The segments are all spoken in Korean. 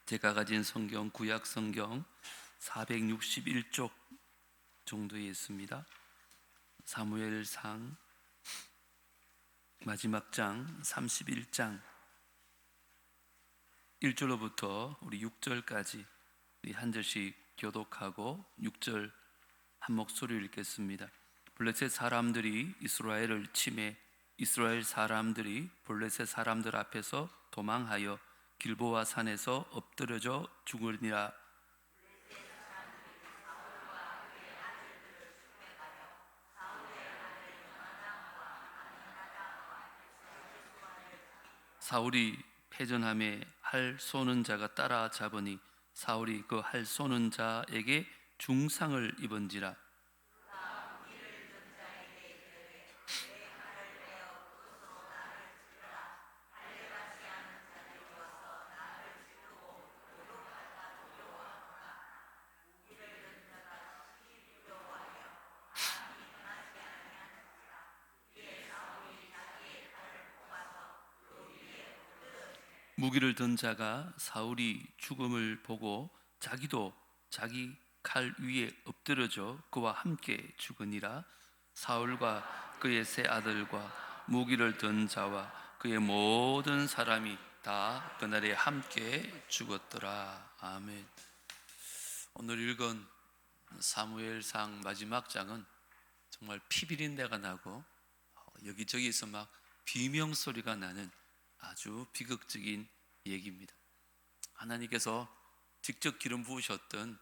제가 가진 성경, 구약 성경 461쪽 정도에 있습니다. 사무엘상 마지막 장 31장 1절로부터 우리 6절까지 우리 한 절씩 교독하고 6절 한 목소리로 읽겠습니다. 블레셋 사람들이 이스라엘을 치매 이스라엘 사람들이 블레셋 사람들 앞에서 도망하여 길보아 산에서 엎드러져 죽으니라. 사울이 패전함에 활 쏘는 자가 따라잡으니 사울이 그 활 쏘는 자에게 중상을 입은지라. 무기를 든 자가 사울이 죽음을 보고 자기도 자기 칼 위에 엎드러져 그와 함께 죽으니라. 사울과 그의 세 아들과 무기를 든 자와 그의 모든 사람이 다 그날에 함께 죽었더라. 아멘. 오늘 읽은 사무엘상 마지막 장은 정말 피비린내가 나고 여기저기서 막 비명 소리가 나는 아주 비극적인 얘기입니다. 하나님께서 직접 기름 부으셨던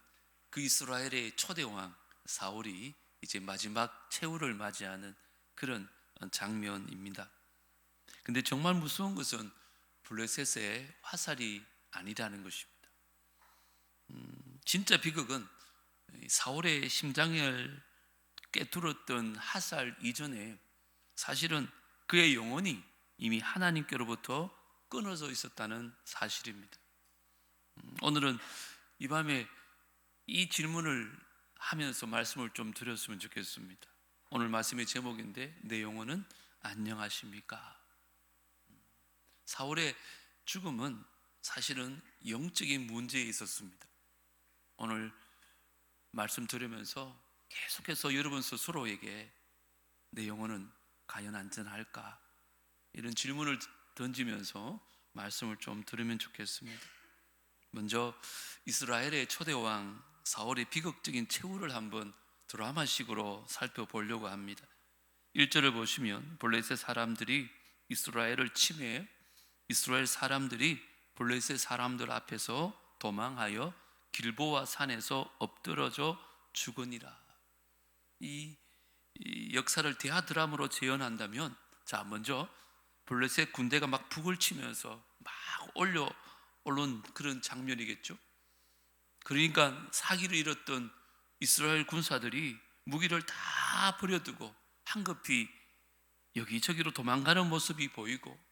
그 이스라엘의 초대왕 사울이 이제 마지막 최후를 맞이하는 그런 장면입니다. 근데 정말 무서운 것은 블레셋의 화살이 아니라는 것입니다. 진짜 비극은 사울의 심장을 꿰뚫었던 화살 이전에 사실은 그의 영혼이 이미 하나님께로부터 끊어져 있었다는 사실입니다. 오늘은 이 밤에 이 질문을 하면서 말씀을 좀 드렸으면 좋겠습니다. 오늘 말씀의 제목인데 내 영혼은 안녕하십니까? 사울의 죽음은 사실은 영적인 문제에 있었습니다. 오늘 말씀 들으면서 계속해서 여러분 스스로에게 내 영혼은 과연 안전할까? 이런 질문을 던지면서 말씀을 좀 들으면 좋겠습니다. 먼저 이스라엘의 초대왕 사울의 비극적인 최후를 한번 드라마식으로 살펴보려고 합니다. 1절을 보시면 블레셋 사람들이 이스라엘을 침해해 이스라엘 사람들이 블레셋 사람들 앞에서 도망하여 길보아 산에서 엎드러져 죽으니라. 이 역사를 대하 드라마로 재현한다면 자 먼저 블레셋 군대가 막 북을 치면서 막 올라온 그런 장면이겠죠. 그러니까 사기를 잃었던 이스라엘 군사들이 무기를 다 버려두고 황급히 여기저기로 도망가는 모습이 보이고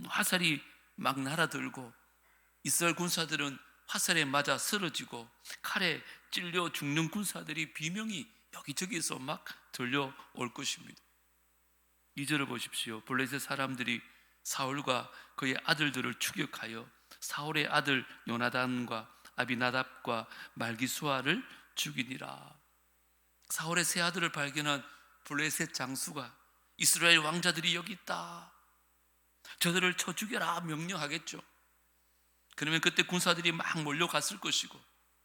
화살이 막 날아들고 이스라엘 군사들은 화살에 맞아 쓰러지고 칼에 찔려 죽는 군사들이 비명이 여기저기서 막 들려올 것입니다. 2절을 보십시오. 블레셋 사람들이 사울과 그의 아들들을 추격하여 사울의 아들 요나단과 아비나답과 말기수아를 죽이니라. 사울의 세 아들을 발견한 블레셋 장수가 이스라엘 왕자들이 여기 있다, 저들을 쳐 죽여라 명령하겠죠. 그러면 그때 군사들이 막 몰려갔을 것이고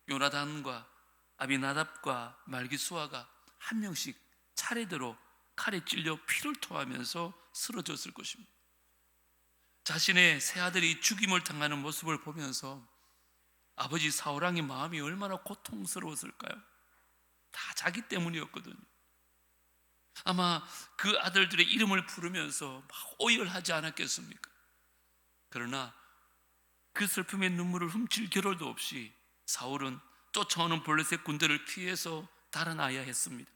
요나단과 아비나답과 말기수아가 한 명씩 차례대로 칼에 찔려 피를 토하면서 쓰러졌을 것입니다. 자신의 세 아들이 죽임을 당하는 모습을 보면서 아버지 사울왕의 마음이 얼마나 고통스러웠을까요? 다 자기 때문이었거든요. 아마 그 아들들의 이름을 부르면서 막 오열하지 않았겠습니까? 그러나 그 슬픔의 눈물을 훔칠 겨를도 없이 사울은 쫓아오는 블레셋 군대를 피해서 달아나야 했습니다.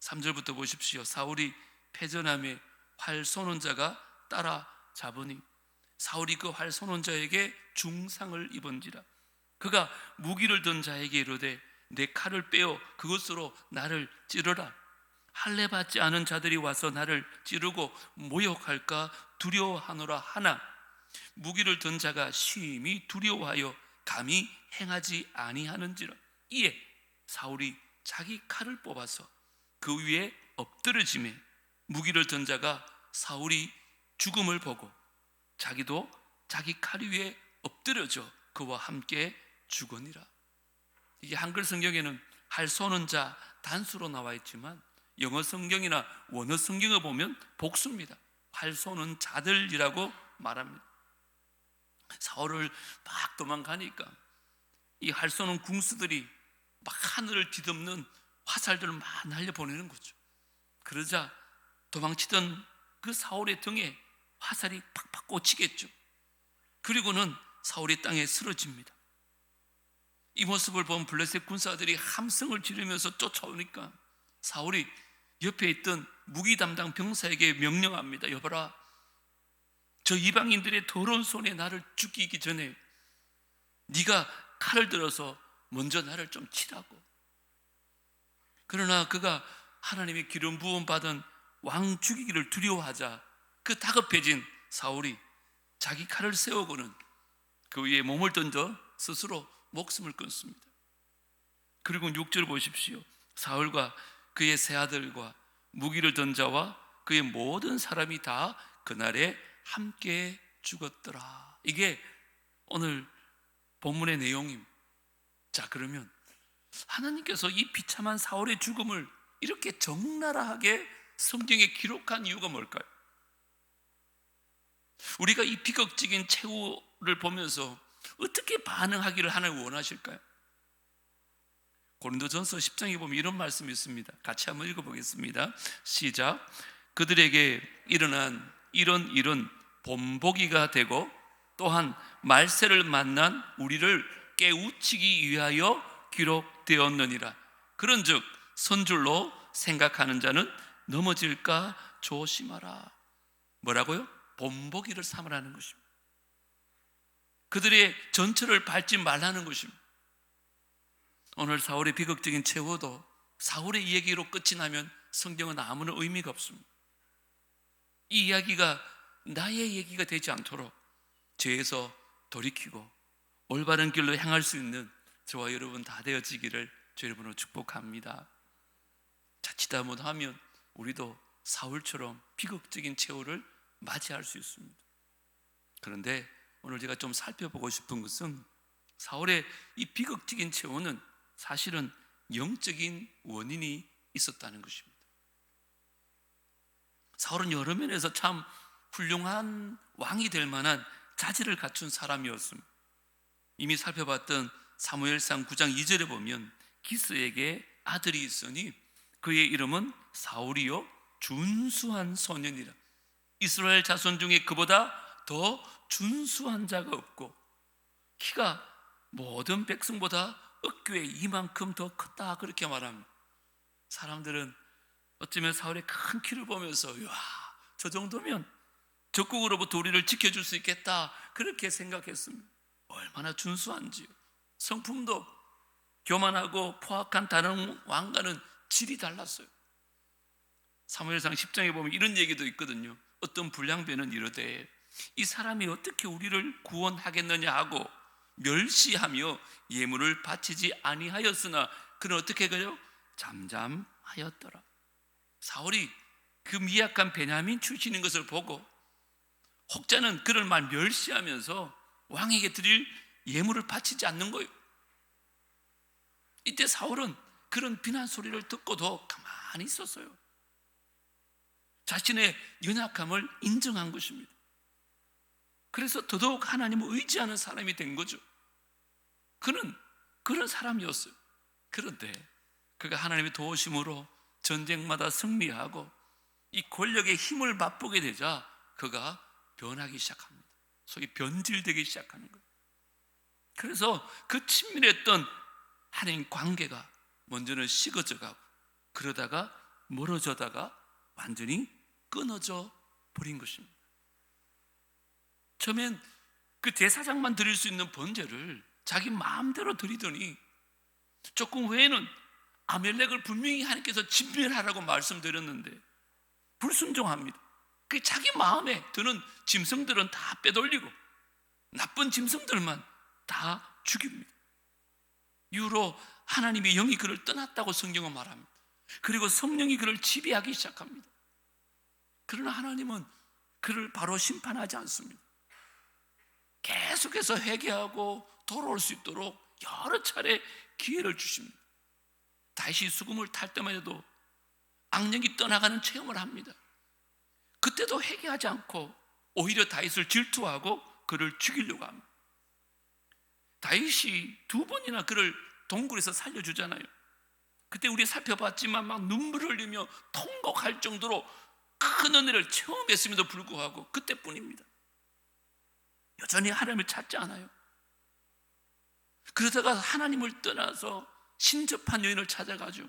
3절부터 보십시오. 사울이 패전함에 활 쏘는 자가 따라잡으니 사울이 그 활 쏘는 자에게 중상을 입은지라. 그가 무기를 든 자에게 이르되 내 칼을 빼어 그것으로 나를 찌르라. 할례 받지 않은 자들이 와서 나를 찌르고 모욕할까 두려워하노라 하나 무기를 든 자가 심히 두려워하여 감히 행하지 아니하는지라. 이에 사울이 자기 칼을 뽑아서 그 위에 엎드러지매 무기를 든 자가 사울이 죽음을 보고 자기도 자기 칼 위에 엎드려져 그와 함께 죽으니라. 이게 한글 성경에는 할 쏘는 자 단수로 나와 있지만 영어 성경이나 원어 성경을 보면 복수입니다. 활 쏘는 자들이라고 말합니다. 사울을 막 도망가니까 이 활 쏘는 궁수들이 막 하늘을 뒤덮는 화살들을 막 날려보내는 거죠. 그러자 도망치던 그 사울의 등에 화살이 팍팍 꽂히겠죠. 그리고는 사울이 땅에 쓰러집니다. 이 모습을 본 블레셋 군사들이 함성을 지르면서 쫓아오니까 사울이 옆에 있던 무기 담당 병사에게 명령합니다. 여봐라, 저 이방인들의 더러운 손에 나를 죽이기 전에 네가 칼을 들어서 먼저 나를 좀 치라고. 그러나 그가 하나님의 기름 부음 받은 왕 죽이기를 두려워하자 그 다급해진 사울이 자기 칼을 세우고는 그 위에 몸을 던져 스스로 목숨을 끊습니다. 그리고 6절 보십시오. 사울과 그의 세 아들과 무기를 든 자와 그의 모든 사람이 다 그날에 함께 죽었더라. 이게 오늘 본문의 내용입니다. 자, 그러면 하나님께서 이 비참한 사울의 죽음을 이렇게 적나라하게 성경에 기록한 이유가 뭘까요? 우리가 이 비극적인 최후를 보면서 어떻게 반응하기를 하나님 원하실까요? 고린도전서 10장에 보면 이런 말씀이 있습니다. 같이 한번 읽어보겠습니다. 시작. 그들에게 일어난 이런 일은 본보기가 되고 또한 말세를 만난 우리를 깨우치기 위하여 기록되었느니라. 그런즉 선줄로 생각하는 자는 넘어질까 조심하라. 뭐라고요? 본보기를 삼으라는 것입니다. 그들의 전철을 밟지 말라는 것입니다. 오늘 사울의 비극적인 최후도 사울의 얘기로 끝이 나면 성경은 아무런 의미가 없습니다. 이 이야기가 나의 얘기가 되지 않도록 죄에서 돌이키고 올바른 길로 향할 수 있는 저와 여러분 다 되어지기를 주 여러분으로 축복합니다. 자칫 못하면 우리도 사울처럼 비극적인 최후를 맞이할 수 있습니다. 그런데 오늘 제가 좀 살펴보고 싶은 것은 사울의 이 비극적인 최후는 사실은 영적인 원인이 있었다는 것입니다. 사울은 여러 면에서 참 훌륭한 왕이 될 만한 자질을 갖춘 사람이었습니다. 이미 살펴봤던 사무엘상 9장 2절에 보면 기스에게 아들이 있으니 그의 이름은 사울이요 준수한 소년이라. 이스라엘 자손 중에 그보다 더 준수한 자가 없고 키가 모든 백성보다 어깨에 이만큼 더 컸다, 그렇게 말합니다. 사람들은 어쩌면 사울의 큰 키를 보면서 와, 저 정도면 적국으로부터 우리를 지켜줄 수 있겠다, 그렇게 생각했습니다. 얼마나 준수한지요. 성품도 교만하고 포악한 다른 왕과는 질이 달랐어요. 사무엘상 10장에 보면 이런 얘기도 있거든요. 어떤 불량배는 이르되 이 사람이 어떻게 우리를 구원하겠느냐 하고 멸시하며 예물을 바치지 아니하였으나 그는 어떻게 그래요? 잠잠하였더라. 사울이 그 미약한 베냐민 출신인 것을 보고 혹자는 그를 말 멸시하면서 왕에게 드릴 예물을 바치지 않는 거예요. 이때 사울은 그런 비난 소리를 듣고도 가만히 있었어요. 자신의 연약함을 인정한 것입니다. 그래서 더더욱 하나님을 의지하는 사람이 된 거죠. 그는 그런 사람이었어요. 그런데 그가 하나님의 도우심으로 전쟁마다 승리하고 이 권력의 힘을 맛보게 되자 그가 변하기 시작합니다. 소위 변질되기 시작하는 거예요. 그래서 그 친밀했던 하나님 관계가 먼저는 식어져 가고 그러다가 멀어져다가 완전히 끊어져 버린 것입니다. 처음엔 그 대사장만 드릴 수 있는 번제를 자기 마음대로 드리더니 조금 후에는 아멜렉을 분명히 하나님께서 진멸하라고 말씀드렸는데 불순종합니다. 그 자기 마음에 드는 짐승들은 다 빼돌리고 나쁜 짐승들만 다 죽입니다. 이후로 하나님의 영이 그를 떠났다고 성경은 말합니다. 그리고 성령이 그를 지배하기 시작합니다. 그러나 하나님은 그를 바로 심판하지 않습니다. 계속해서 회개하고 돌아올 수 있도록 여러 차례 기회를 주십니다. 다시 수금을 탈 때만 해도 악령이 떠나가는 체험을 합니다. 그때도 회개하지 않고 오히려 다윗을 질투하고 그를 죽이려고 합니다. 다윗이 2번이나 그를 동굴에서 살려주잖아요. 그때 우리 살펴봤지만 막 눈물을 흘리며 통곡할 정도로 큰 은혜를 체험했음에도 불구하고 그때뿐입니다. 여전히 하나님을 찾지 않아요. 그러다가 하나님을 떠나서 신접한 여인을 찾아가죠.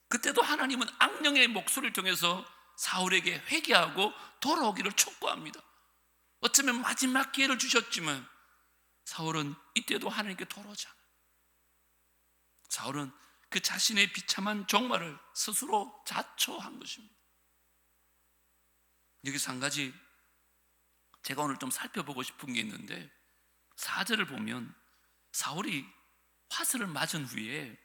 그때도 하나님은 악령의 목소리를 통해서 사울에게 회개하고 돌아오기를 촉구합니다. 어쩌면 마지막 기회를 주셨지만 사울은 이때도 하나님께 돌아오지 않아요. 사울은 그 자신의 비참한 종말을 스스로 자초한 것입니다. 여기서 한 가지 제가 오늘 좀 살펴보고 싶은 게 있는데, 4절을 보면 사울이 화살을 맞은 후에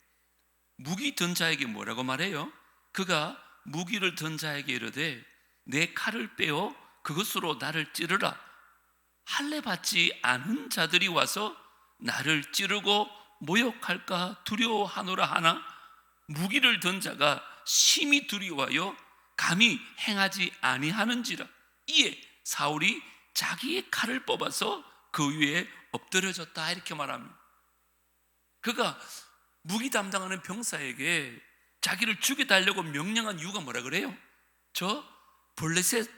무기 든 자에게 뭐라고 말해요? 그가 무기를 든 자에게 이르되 내 칼을 빼어 그것으로 나를 찌르라. 할례 받지 않은 자들이 와서 나를 찌르고 모욕할까 두려워하노라 하나 무기를 든 자가 심히 두려워하여 감히 행하지 아니하는지라. 이에 사울이 자기의 칼을 뽑아서 그 위에 엎드려졌다, 이렇게 말합니다. 그가 무기 담당하는 병사에게 자기를 죽여달라고 명령한 이유가 뭐라 그래요? 저 블레셋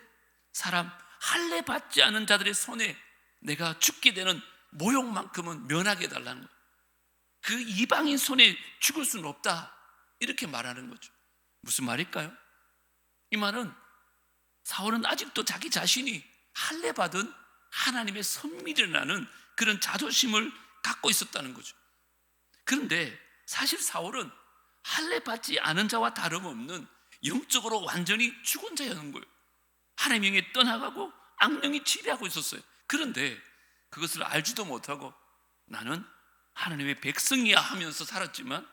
사람 할례 받지 않은 자들의 손에 내가 죽게 되는 모욕만큼은 면하게 해달라는 거예요. 그 이방인 손에 죽을 수는 없다, 이렇게 말하는 거죠. 무슨 말일까요? 이 말은 사울은 아직도 자기 자신이 할례 받은 하나님의 선밀이라는 그런 자존심을 갖고 있었다는 거죠. 그런데 사실 사울은 할례 받지 않은 자와 다름없는 영적으로 완전히 죽은 자였는 거예요. 하나님의 영이 떠나가고 악령이 지배하고 있었어요. 그런데 그것을 알지도 못하고 나는 하나님의 백성이야 하면서 살았지만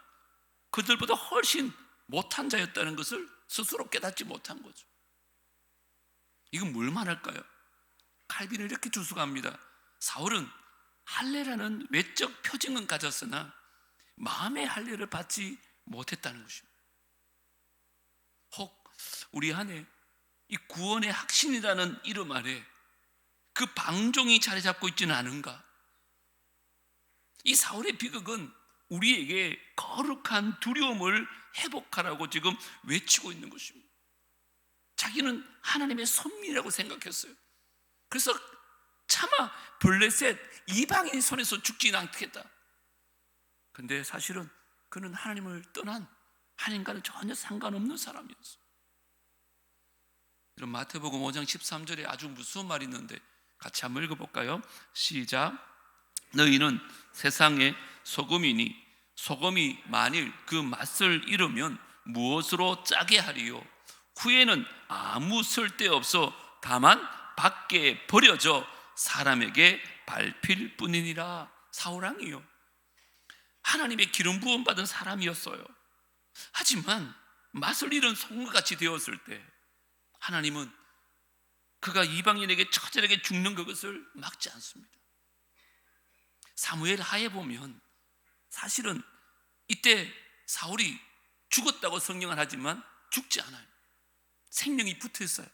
그들보다 훨씬 못한 자였다는 것을 스스로 깨닫지 못한 거죠. 이건 뭘 말할까요? 칼빈은 이렇게 주석합니다. 사울은 할례라는 외적 표징은 가졌으나 마음의 할례를 받지 못했다는 것입니다. 혹 우리 안에 이 구원의 확신이라는 이름 아래 그 방종이 자리 잡고 있지는 않은가? 이 사울의 비극은 우리에게 거룩한 두려움을 회복하라고 지금 외치고 있는 것입니다. 자기는 하나님의 선민이라고 생각했어요. 그래서 차마 블레셋 이방인 손에서 죽지는 않겠다. 근데 사실은 그는 하나님을 떠난, 하나님과는 전혀 상관없는 사람이었어요. 그럼 마태복음 5장 13절에 아주 무서운 말이 있는데 같이 한번 읽어볼까요? 시작. 너희는 세상의 소금이니 소금이 만일 그 맛을 잃으면 무엇으로 짜게 하리요? 후에는 아무 쓸데없어 다만 밖에 버려져 사람에게 밟힐 뿐이니라. 사울왕이요, 하나님의 기름 부음 받은 사람이었어요. 하지만 맛을 잃은 소금같이 되었을 때 하나님은 그가 이방인에게 처절하게 죽는 그것을 막지 않습니다. 사무엘 하에 보면 사실은 이때 사울이 죽었다고 성경은 하지만 죽지 않아요. 생명이 붙어 있어요.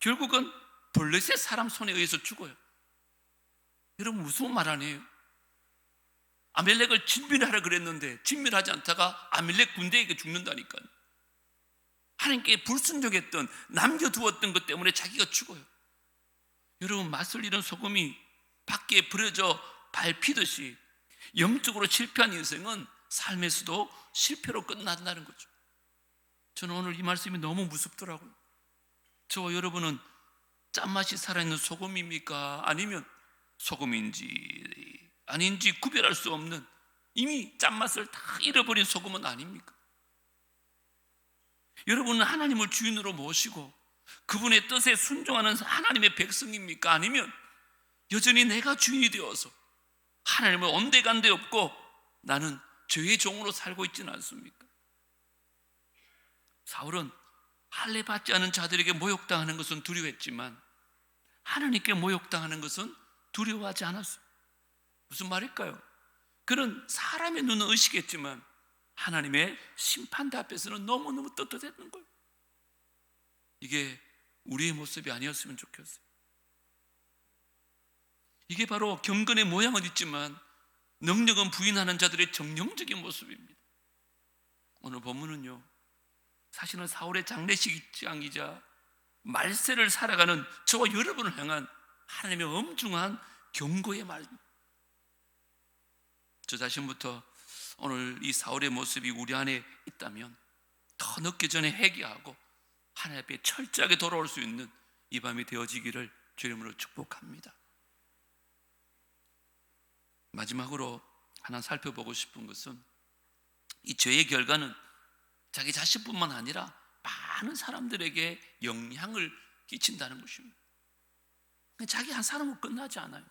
결국은 블레셋 사람 손에 의해서 죽어요. 여러분 무슨 말 아니에요? 아멜렉을 진멸하라 그랬는데 진멸하지 않다가 아멜렉 군대에게 죽는다니까요. 하나님께 불순종했던, 남겨두었던 것 때문에 자기가 죽어요. 여러분 맛을 잃은 소금이 밖에 버려져 밟히듯이 영적으로 실패한 인생은 삶에서도 실패로 끝난다는 거죠. 저는 오늘 이 말씀이 너무 무섭더라고요. 저와 여러분은 짠맛이 살아있는 소금입니까? 아니면 소금인지 아닌지 구별할 수 없는 이미 짠맛을 다 잃어버린 소금은 아닙니까? 여러분은 하나님을 주인으로 모시고 그분의 뜻에 순종하는 하나님의 백성입니까? 아니면 여전히 내가 주인이 되어서 하나님을 온데간데 없고 나는 죄의 종으로 살고 있지는 않습니까? 사울은 할례 받지 않은 자들에게 모욕당하는 것은 두려워했지만 하나님께 모욕당하는 것은 두려워하지 않았어요. 무슨 말일까요? 그는 사람의 눈은 의식했지만 하나님의 심판대 앞에서는 너무너무 떳떳했는 거예요. 이게 우리의 모습이 아니었으면 좋겠어요. 이게 바로 경건의 모양은 있지만 능력은 부인하는 자들의 정령적인 모습입니다. 오늘 본문은요, 사실은 사울의 장례식장이자 말세를 살아가는 저와 여러분을 향한 하나님의 엄중한 경고의 말입니다. 저 자신부터 오늘 이 사울의 모습이 우리 안에 있다면 더 늦기 전에 회개하고 하나님 앞에 철저하게 돌아올 수 있는 이 밤이 되어지기를 주의 이름으로 축복합니다. 마지막으로 하나 살펴보고 싶은 것은 이 죄의 결과는 자기 자신뿐만 아니라 많은 사람들에게 영향을 끼친다는 것입니다. 자기 한 사람은 끝나지 않아요.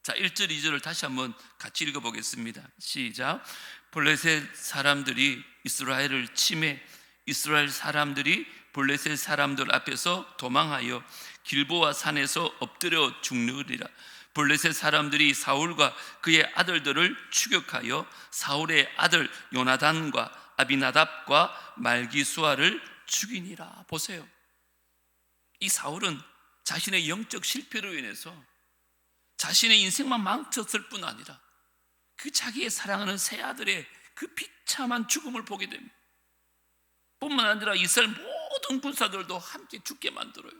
자, 1절 2절을 다시 한번 같이 읽어보겠습니다. 시작. 블레셋 사람들이 이스라엘을 치매 이스라엘 사람들이 블레셋 사람들 앞에서 도망하여 길보아 산에서 엎드려 죽느니라. 블레셋 사람들이 사울과 그의 아들들을 추격하여 사울의 아들 요나단과 아비나답과 말기수아를 죽이니라. 보세요. 이 사울은 자신의 영적 실패로 인해서 자신의 인생만 망쳤을 뿐 아니라 그 자기의 사랑하는 세 아들의 그 비참한 죽음을 보게 됩니다. 뿐만 아니라 이스라엘 모든 군사들도 함께 죽게 만들어요.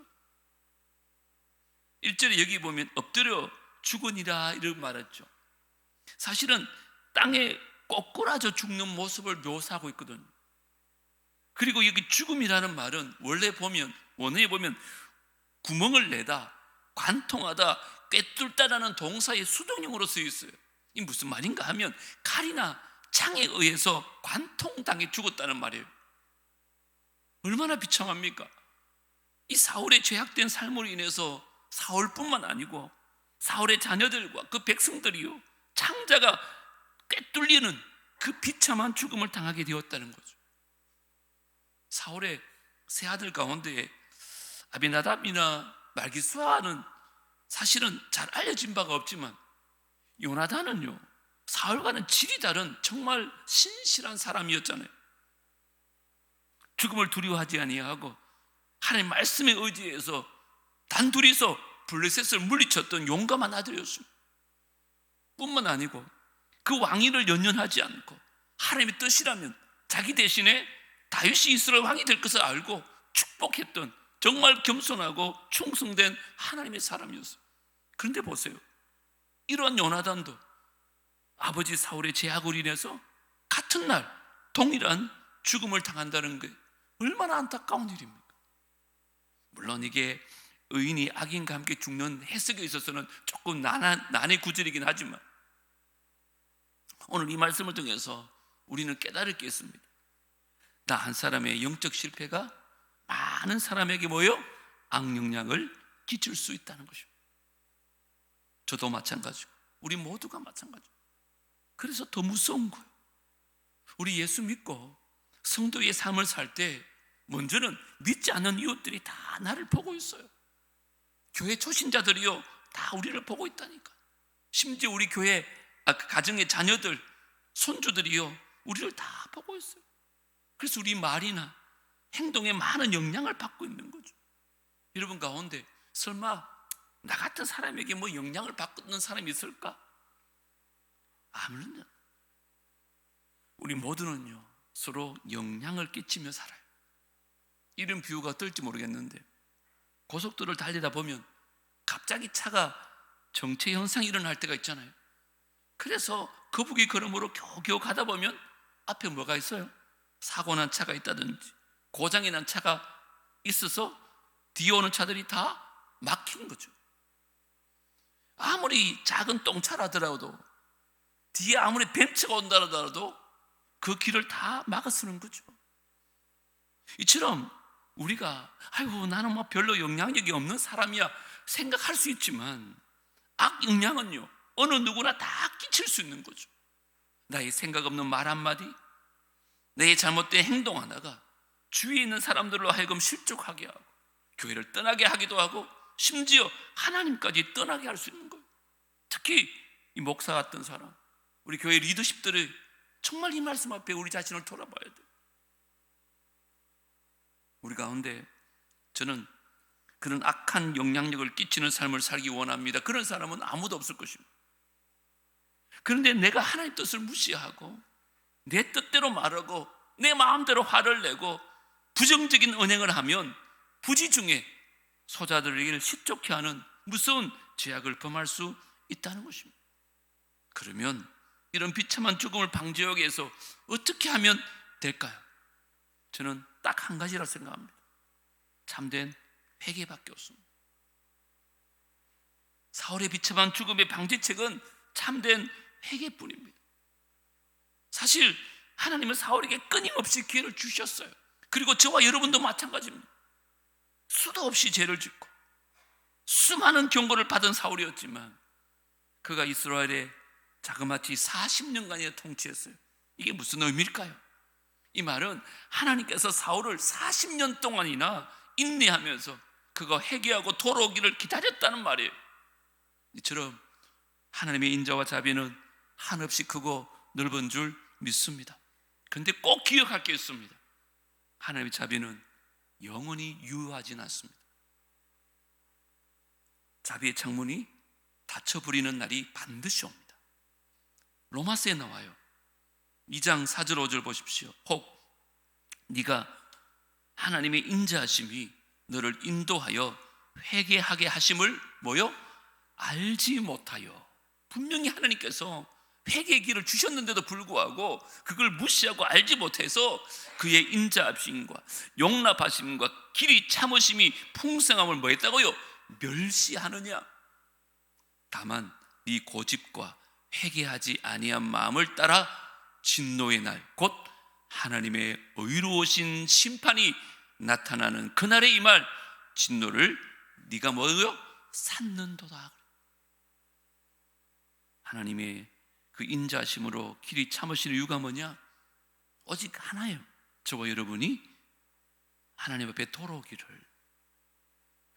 1절에 여기 보면 엎드려 죽으니라 이렇게 말했죠. 사실은 땅에 꼬꾸라져 죽는 모습을 묘사하고 있거든요. 그리고 여기 죽음이라는 말은 원어에 보면 구멍을 내다, 관통하다, 꿰뚫다라는 동사의 수동형으로 쓰여 있어요. 이 무슨 말인가 하면 칼이나 창에 의해서 관통당해 죽었다는 말이에요. 얼마나 비참합니까? 이 사울의 죄악된 삶으로 인해서 사울뿐만 아니고 사울의 자녀들과 그 백성들이요, 창자가 꿰뚫리는 그 비참한 죽음을 당하게 되었다는 거죠. 사울의 세 아들 가운데 아비나답이나 말기수아는 사실은 잘 알려진 바가 없지만 요나단은요, 사울과는 질이 다른 정말 신실한 사람이었잖아요. 죽음을 두려워하지 아니하고 하나님 말씀에 의지해서 단둘이서 블레셋을 물리쳤던 용감한 아들이었습니다. 뿐만 아니고 그 왕위를 연연하지 않고 하나님의 뜻이라면 자기 대신에 다윗이 이스라엘 왕이 될 것을 알고 축복했던 정말 겸손하고 충성된 하나님의 사람이었어요. 그런데 보세요, 이러한 요나단도 아버지 사울의 제약으로 인해서 같은 날 동일한 죽음을 당한다는 게 얼마나 안타까운 일입니까? 물론 이게 의인이 악인과 함께 죽는 해석에 있어서는 조금 난해 구절이긴 하지만 오늘 이 말씀을 통해서 우리는 깨달을 게 있습니다. 나 한 사람의 영적 실패가 많은 사람에게 모여 악영향을 끼칠 수 있다는 것입니다. 저도 마찬가지고 우리 모두가 마찬가지고. 그래서 더 무서운 거예요. 우리 예수 믿고 성도의 삶을 살 때 먼저는 믿지 않는 이웃들이 다 나를 보고 있어요. 교회 초신자들이요, 다 우리를 보고 있다니까. 심지어 우리 교회 가정의 자녀들, 손주들이요, 우리를 다 보고 있어요. 그래서 우리 말이나 행동에 많은 영향을 받고 있는 거죠. 여러분 가운데 설마 나 같은 사람에게 뭐 영향을 받는 사람이 있을까? 아무런요. 우리 모두는요, 서로 영향을 끼치며 살아요. 이런 비유가 어떨지 모르겠는데 고속도로를 달리다 보면 갑자기 차가 정체 현상이 일어날 때가 있잖아요. 그래서 거북이 걸음으로 겨우겨우 가다 보면 앞에 뭐가 있어요? 사고난 차가 있다든지 고장이 난 차가 있어서 뒤에 오는 차들이 다 막히는 거죠. 아무리 작은 똥차라더라도 뒤에 아무리 벤츠가 온다 하더라도 그 길을 다 막아서는 거죠. 이처럼 우리가 아이고 나는 뭐 별로 영향력이 없는 사람이야 생각할 수 있지만 악영향은요 어느 누구나 다 끼칠 수 있는 거죠. 나의 생각 없는 말 한마디, 내 잘못된 행동 하나가 주위에 있는 사람들로 하여금 실족하게 하고 교회를 떠나게 하기도 하고 심지어 하나님까지 떠나게 할 수 있는 거예요. 특히 이 목사 같은 사람, 우리 교회 리더십들이 정말 이 말씀 앞에 우리 자신을 돌아봐야 돼요. 우리 가운데 저는 그런 악한 영향력을 끼치는 삶을 살기 원합니다. 그런 사람은 아무도 없을 것입니다. 그런데 내가 하나님 뜻을 무시하고 내 뜻대로 말하고 내 마음대로 화를 내고 부정적인 언행을 하면 부지 중에 소자들에게 실족케 하는 무서운 죄악을 범할 수 있다는 것입니다. 그러면 이런 비참한 죽음을 방지하기 위해서 어떻게 하면 될까요? 저는 딱 한 가지라 생각합니다. 참된 회개밖에 없습니다. 사울의 비참한 죽음의 방지책은 참된 회개뿐입니다. 사실 하나님은 사울에게 끊임없이 기회를 주셨어요. 그리고 저와 여러분도 마찬가지입니다. 수도 없이 죄를 짓고 수많은 경고를 받은 사울이었지만 그가 이스라엘의 자그마치 40년간이나 통치했어요. 이게 무슨 의미일까요? 이 말은 하나님께서 사울을 40년 동안이나 인내하면서 그가 회개하고 돌아오기를 기다렸다는 말이에요. 이처럼 하나님의 인자와 자비는 한없이 크고 넓은 줄 믿습니다. 그런데 꼭 기억할 게 있습니다. 하나님의 자비는 영원히 유효하지는 않습니다. 자비의 창문이 닫혀 버리는 날이 반드시 옵니다. 로마서에 나와요. 2장 4절 5절 보십시오. 혹 네가 하나님의 인자하심이 너를 인도하여 회개하게 하심을 뭐요? 알지 못하여. 분명히 하나님께서 회개의 길을 주셨는데도 불구하고 그걸 무시하고 알지 못해서 그의 인자하심과 용납하심과 길이 참으심이 풍성함을 뭐 했다고요? 멸시하느냐. 다만 네 고집과 회개하지 아니한 마음을 따라 진노의 날 곧 하나님의 의로우신 심판이 나타나는 그날에 임할 진노를 네가 뭐요? 쌓는도다. 하나님의 그 인자심으로 길이 참으시는 이유가 뭐냐? 오직 하나예요. 저와 여러분이 하나님 앞에 돌아오기를,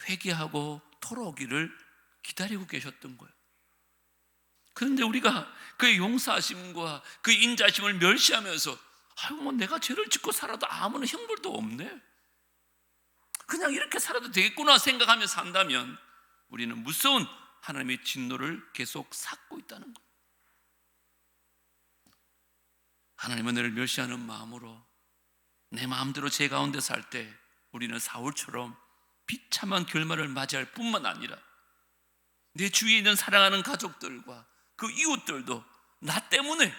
회개하고 돌아오기를 기다리고 계셨던 거예요. 그런데 우리가 그의 용서하심과 그 인자심을 멸시하면서 뭐 내가 죄를 짓고 살아도 아무런 형벌도 없네, 그냥 이렇게 살아도 되겠구나 생각하며 산다면 우리는 무서운 하나님의 진노를 계속 삭고 있다는 거예요. 하나님은 너를 멸시하는 마음으로 내 마음대로 제 가운데 살 때 우리는 사울처럼 비참한 결말을 맞이할 뿐만 아니라 내 주위에 있는 사랑하는 가족들과 그 이웃들도 나 때문에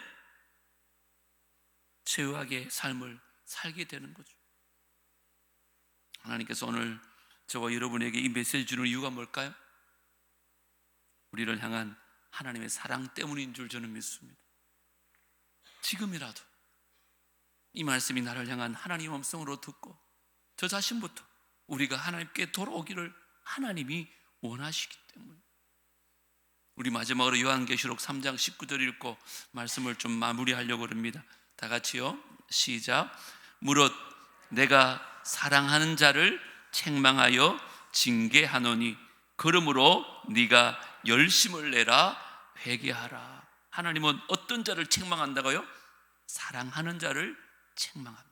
죄악의 삶을 살게 되는 거죠. 하나님께서 오늘 저와 여러분에게 이 메시지 주는 이유가 뭘까요? 우리를 향한 하나님의 사랑 때문인 줄 저는 믿습니다. 지금이라도 이 말씀이 나를 향한 하나님의 음성으로 듣고 저 자신부터 우리가 하나님께 돌아오기를 하나님이 원하시기 때문에. 우리 마지막으로 요한계시록 3장 19절 읽고 말씀을 좀 마무리하려고 합니다. 다 같이요, 시작. 무릇 내가 사랑하는 자를 책망하여 징계하노니 그러므로 네가 열심을 내라 회개하라. 하나님은 어떤 자를 책망한다고요? 사랑하는 자를 책망합니다.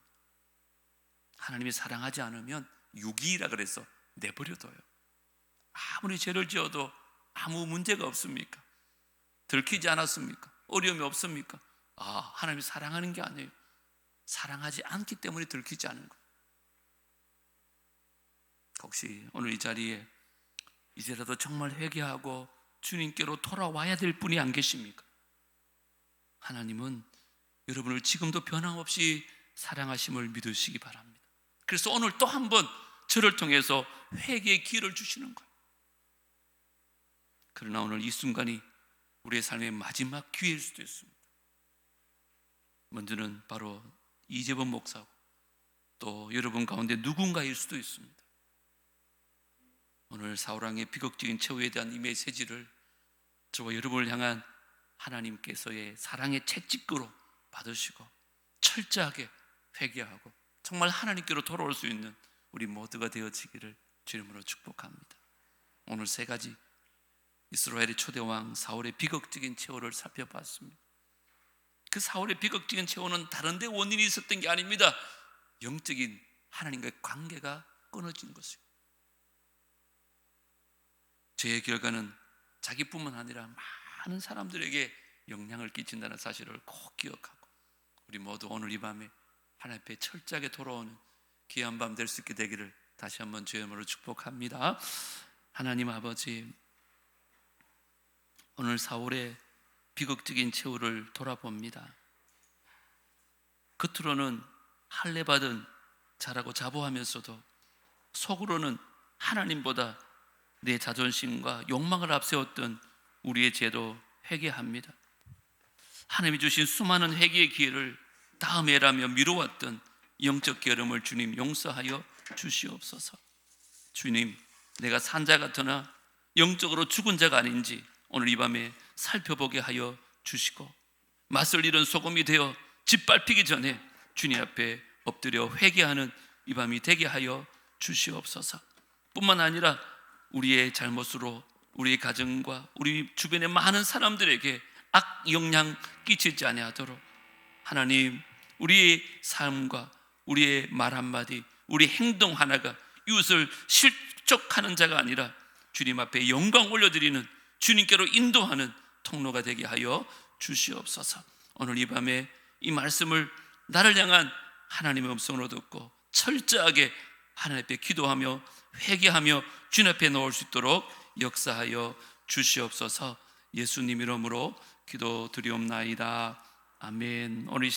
하나님이 사랑하지 않으면 유기라 그래서 내버려둬요. 아무리 죄를 지어도 아무 문제가 없습니까? 들키지 않았습니까? 어려움이 없습니까? 하나님이 사랑하는 게 아니에요. 사랑하지 않기 때문에 들키지 않은 거예요. 혹시 오늘 이 자리에 이제라도 정말 회개하고 주님께로 돌아와야 될 분이 안 계십니까? 하나님은 여러분을 지금도 변함없이 사랑하심을 믿으시기 바랍니다. 그래서 오늘 또 한 번 저를 통해서 회개의 기회를 주시는 거예요. 그러나 오늘 이 순간이 우리의 삶의 마지막 기회일 수도 있습니다. 먼저는 바로 이재범 목사고 또 여러분 가운데 누군가일 수도 있습니다. 오늘 사울왕의 비극적인 최후에 대한 이 메시지를 저와 여러분을 향한 하나님께서의 사랑의 채찍으로 받으시고 철저하게 회개하고 정말 하나님께로 돌아올 수 있는 우리 모두가 되어지기를 주님으로 축복합니다. 오늘 세 가지 이스라엘의 초대왕 사울의 비극적인 최후를 살펴봤습니다. 그 사울의 비극적인 최후는 다른 데 원인이 있었던 게 아닙니다. 영적인 하나님과의 관계가 끊어진 것이에요. 죄의 결과는 자기뿐만 아니라 많은 사람들에게 영향을 끼친다는 사실을 꼭 기억하고 우리 모두 오늘 이 밤에 하나님 앞에 철저하게 돌아오는 귀한 밤 될 수 있게 되기를 다시 한번 주의 이름으로 축복합니다. 하나님 아버지, 오늘 사울의 비극적인 최후를 돌아봅니다. 겉으로는 할례받은 자라고 자부하면서도 속으로는 하나님보다 내 자존심과 욕망을 앞세웠던 우리의 죄도 회개합니다. 하나님이 주신 수많은 회개의 기회를 다음 해라며 미뤄왔던 영적 게으름을 주님 용서하여 주시옵소서. 주님, 내가 산 자 같으나 영적으로 죽은 자가 아닌지 오늘 이 밤에 살펴보게 하여 주시고 맛을 잃은 소금이 되어 짓밟히기 전에 주님 앞에 엎드려 회개하는 이 밤이 되게 하여 주시옵소서. 뿐만 아니라 우리의 잘못으로 우리의 가정과 우리 주변의 많은 사람들에게 악 영향 끼치지 아니하도록 하나님, 우리의 삶과 우리의 말 한마디, 우리 행동 하나가 이웃을 실족하는 자가 아니라 주님 앞에 영광 올려드리는 주님께로 인도하는 통로가 되게 하여 주시옵소서. 오늘 이 밤에 이 말씀을 나를 향한 하나님의 음성으로 듣고 철저하게 하나님 앞에 기도하며 회개하며 주님 앞에 나올 수 있도록 역사하여 주시옵소서. 예수님 이름으로 기도드리옵나이다. 아멘. 오늘